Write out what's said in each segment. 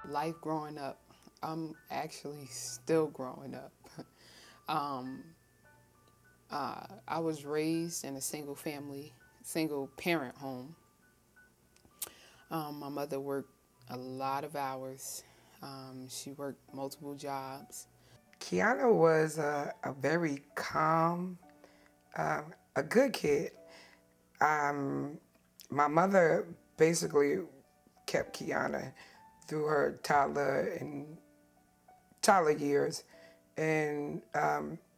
Life growing up, I'm actually still growing up. I was raised in a single parent home. My mother worked a lot of hours. She worked multiple jobs. Qiyana was a very calm, a good kid. Um, my mother basically kept Qiyana through her toddler years, and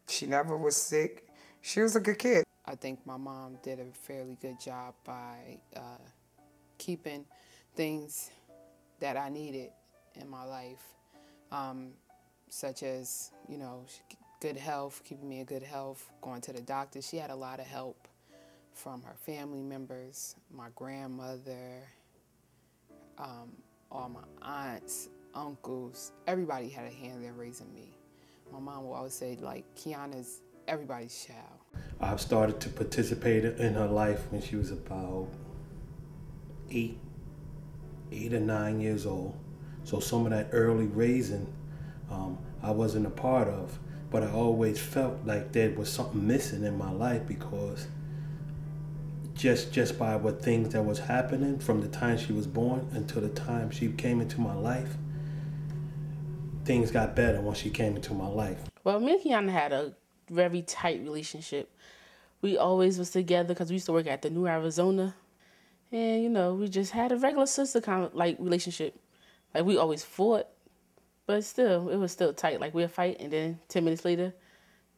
she never was sick. She was a good kid. I think my mom did a fairly good job by keeping things that I needed in my life, such as, good health, keeping me in good health, going to the doctor. She had a lot of help from her family members, my grandmother, all my aunts, uncles. Everybody had a hand in raising me. My mom would always say, like, Qiyana's everybody's child. I've started to participate in her life when she was about 8 or 9 years old. So some of that early raising I wasn't a part of, but I always felt like there was something missing in my life because just by what things that was happening from the time she was born until the time she came into my life, things got better once she came into my life. Well, me and Qiyana had a very tight relationship. We always was together because we used to work at the New Arizona. And, we just had a regular sister kind of like relationship. Like we always fought, but still, it was still tight. Like we'd fight and then 10 minutes later,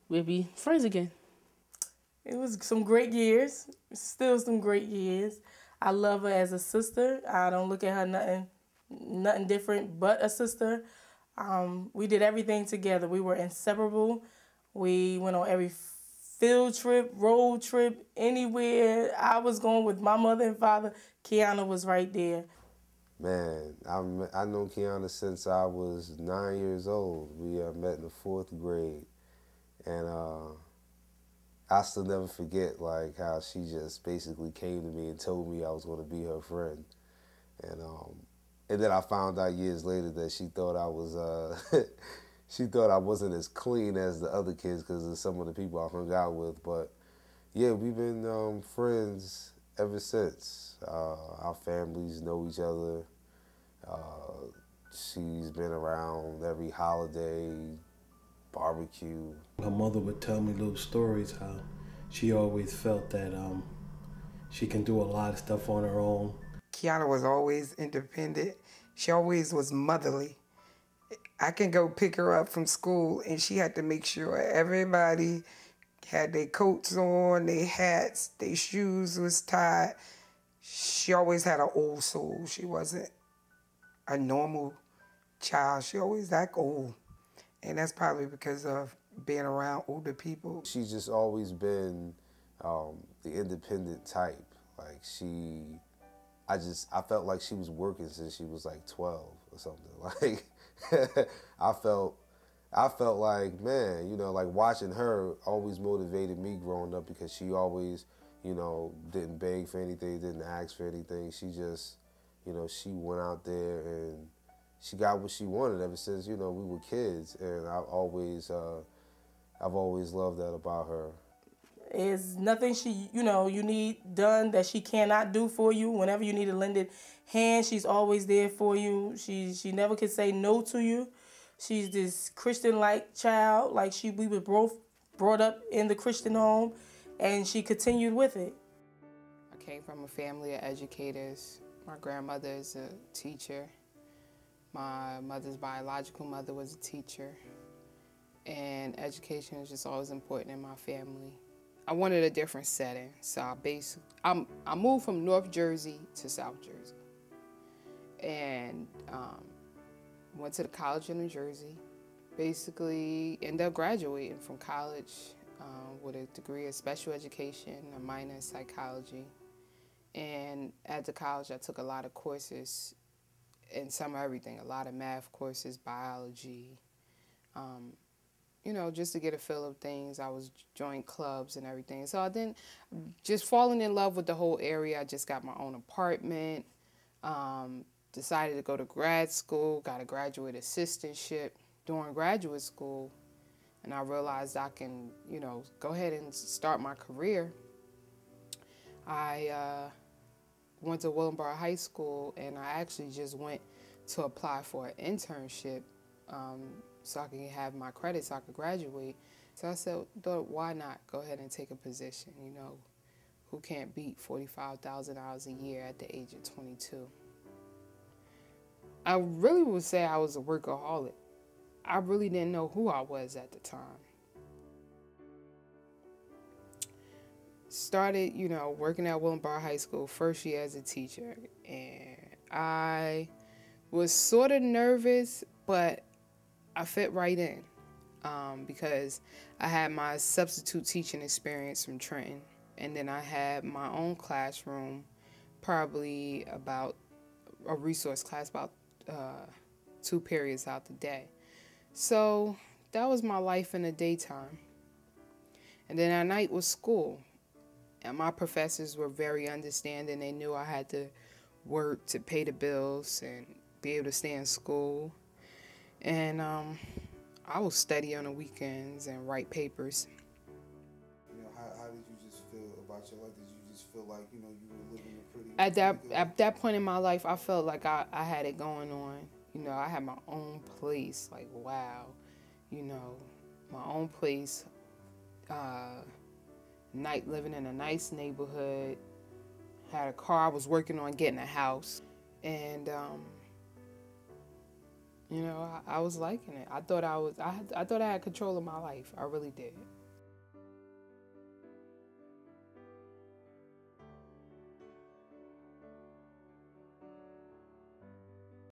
we'd be friends again. It was some great years, still some great years. I love her as a sister. I don't look at her nothing different but a sister. We did everything together. We were inseparable. We went on every field trip, road trip, anywhere I was going with my mother and father. Qiyana was right there. Man, I know Qiyana since I was 9 years old. We met in the 4th grade, and I still never forget like how she just basically came to me and told me I was going to be her friend, and then I found out years later that she thought I was she thought I wasn't as clean as the other kids because of some of the people I hung out with. But yeah, we've been friends ever since. Our families know each other. She's been around every holiday, barbecue. Her mother would tell me little stories how she always felt that she can do a lot of stuff on her own. Qiyana was always independent. She always was motherly. I can go pick her up from school and she had to make sure everybody had their coats on, their hats, their shoes was tied. She always had an old soul. She wasn't a normal child. She always act old. And that's probably because of being around older people. She's just always been the independent type. Like I felt like she was working since she was like 12 or something. Like I felt like, man, like watching her always motivated me growing up because she always, didn't beg for anything, didn't ask for anything. She just, she went out there and she got what she wanted ever since, we were kids. And I've always loved that about her. There's nothing you need done that she cannot do for you. Whenever you need a lended hand, she's always there for you. She never could say no to you. She's this Christian-like child. Like we were both brought up in the Christian home, and she continued with it. I came from a family of educators. My grandmother is a teacher. My mother's biological mother was a teacher. And education was just always important in my family. I wanted a different setting, so I moved from North Jersey to South Jersey, and went to the College of New Jersey. Basically, ended up graduating from college with a degree of special education, a minor in psychology. And at the college, I took a lot of courses in some of everything, a lot of math courses, biology. Just to get a feel of things. I was joining clubs and everything. So I didn't, just falling in love with the whole area. I just got my own apartment. decided to go to grad school, got a graduate assistantship during graduate school, and I realized I can, go ahead and start my career. I went to Willenboro High School, and I actually just went to apply for an internship so I can have my credits so I could graduate. So I said, why not go ahead and take a position, who can't beat $45,000 a year at the age of 22? I really would say I was a workaholic. I really didn't know who I was at the time. Started, working at Willenboro High School, first year as a teacher, and I was sort of nervous, but I fit right in because I had my substitute teaching experience from Trenton, and then I had my own classroom, probably about a resource class, about 2 periods out the day. So that was my life in the daytime. And then at night was school. And my professors were very understanding. They knew I had to work to pay the bills and be able to stay in school. And I would study on the weekends and write papers. How did you just feel about your life? Did you just feel like, you were living a pretty... At that point in my life, I felt like I had it going on. I had my own place. Like, wow, my own place. Living in a nice neighborhood. Had a car. I was working on getting a house. And, I was liking it. I thought I had control of my life. I really did.